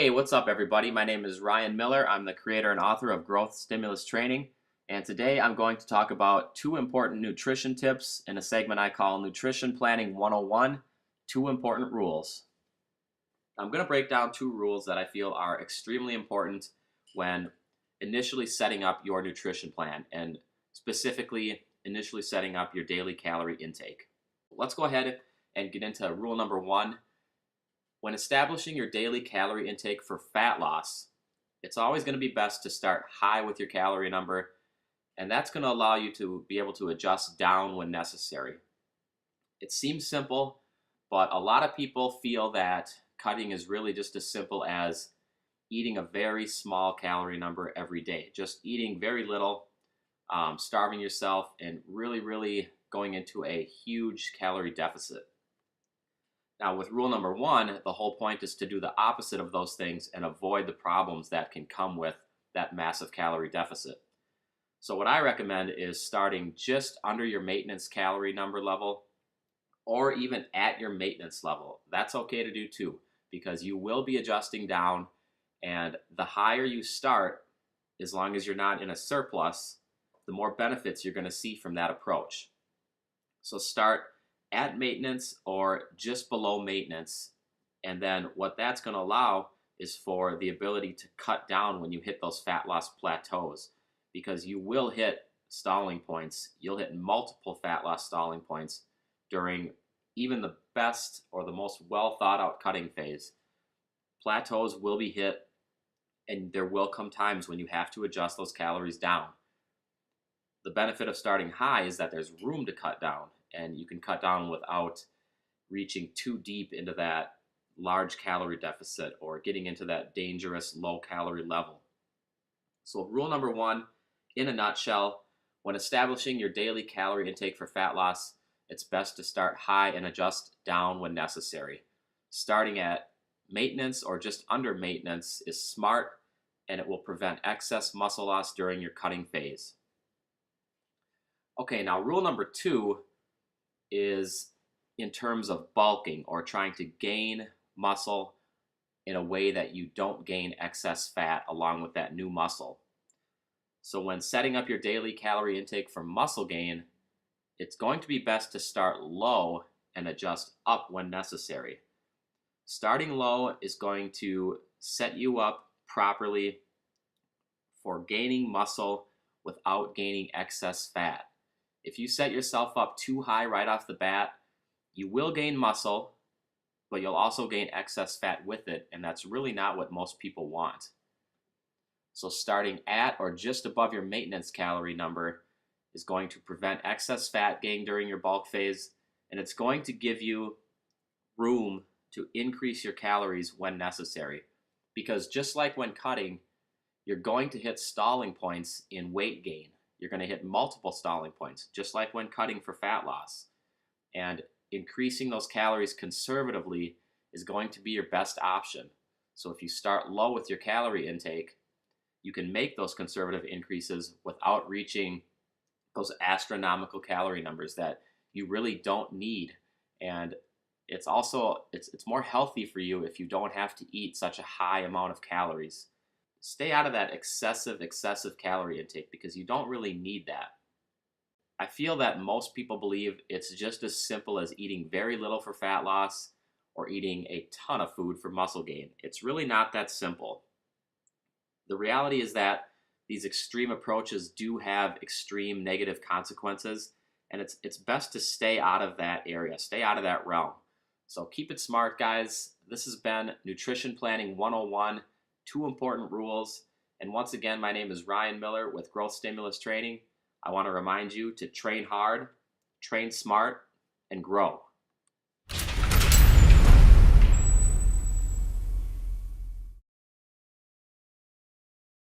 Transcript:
Hey, what's up, everybody? My name is Ryan Miller. I'm the creator and author of Growth Stimulus Training. And today I'm going to talk about two important nutrition tips in a segment I call Nutrition Planning 101, Two Important Rules. I'm going to break down two rules that I feel are extremely important when initially setting up your nutrition plan, and specifically initially setting up your daily calorie intake. Let's go ahead and get into rule number one. When establishing your daily calorie intake for fat loss, it's always going to be best to start high with your calorie number, and that's going to allow you to be able to adjust down when necessary. It seems simple, but a lot of people feel that cutting is really just as simple as eating a very small calorie number every day, just eating very little, starving yourself, and really going into a huge calorie deficit. Now, with rule number one, the whole point is to do the opposite of those things and avoid the problems that can come with that massive calorie deficit. So what I recommend is starting just under your maintenance calorie number level, or even at your maintenance level. That's okay to do too, because you will be adjusting down, and the higher you start, as long as you're not in a surplus, the more benefits you're going to see from that approach. So start at maintenance or just below maintenance, and then what that's going to allow is for the ability to cut down when you hit those fat loss plateaus, because you will hit stalling points. You'll hit multiple fat loss stalling points during even the best or the most well thought out cutting phase. Plateaus will be hit, and there will come times when you have to adjust those calories down. The benefit of starting high is that there's room to cut down, and you can cut down without reaching too deep into that large calorie deficit or getting into that dangerous low calorie level. So rule number one, in a nutshell, when establishing your daily calorie intake for fat loss, it's best to start high and adjust down when necessary. Starting at maintenance or just under maintenance is smart, and it will prevent excess muscle loss during your cutting phase. Okay, now rule number two is in terms of bulking or trying to gain muscle in a way that you don't gain excess fat along with that new muscle. So when setting up your daily calorie intake for muscle gain, it's going to be best to start low and adjust up when necessary. Starting low is going to set you up properly for gaining muscle without gaining excess fat. If you set yourself up too high right off the bat, you will gain muscle, but you'll also gain excess fat with it, and that's really not what most people want. So starting at or just above your maintenance calorie number is going to prevent excess fat gain during your bulk phase, and it's going to give you room to increase your calories when necessary. Because just like when cutting, you're going to hit stalling points in weight gain. You're going to hit multiple stalling points, just like when cutting for fat loss. And increasing those calories conservatively is going to be your best option. So if you start low with your calorie intake, you can make those conservative increases without reaching those astronomical calorie numbers that you really don't need. And it's also, it's more healthy for you if you don't have to eat such a high amount of calories. Stay out of that excessive calorie intake, because you don't really need that. I feel that most people believe it's just as simple as eating very little for fat loss or eating a ton of food for muscle gain. It's really not that simple. The reality is that these extreme approaches do have extreme negative consequences, and it's best to stay out of that area, stay out of that realm. So keep it smart, guys. This has been Nutrition Planning 101. Two important rules. And once again, my name is Ryan Miller with Growth Stimulus Training. I want to remind you to train hard, train smart, and grow.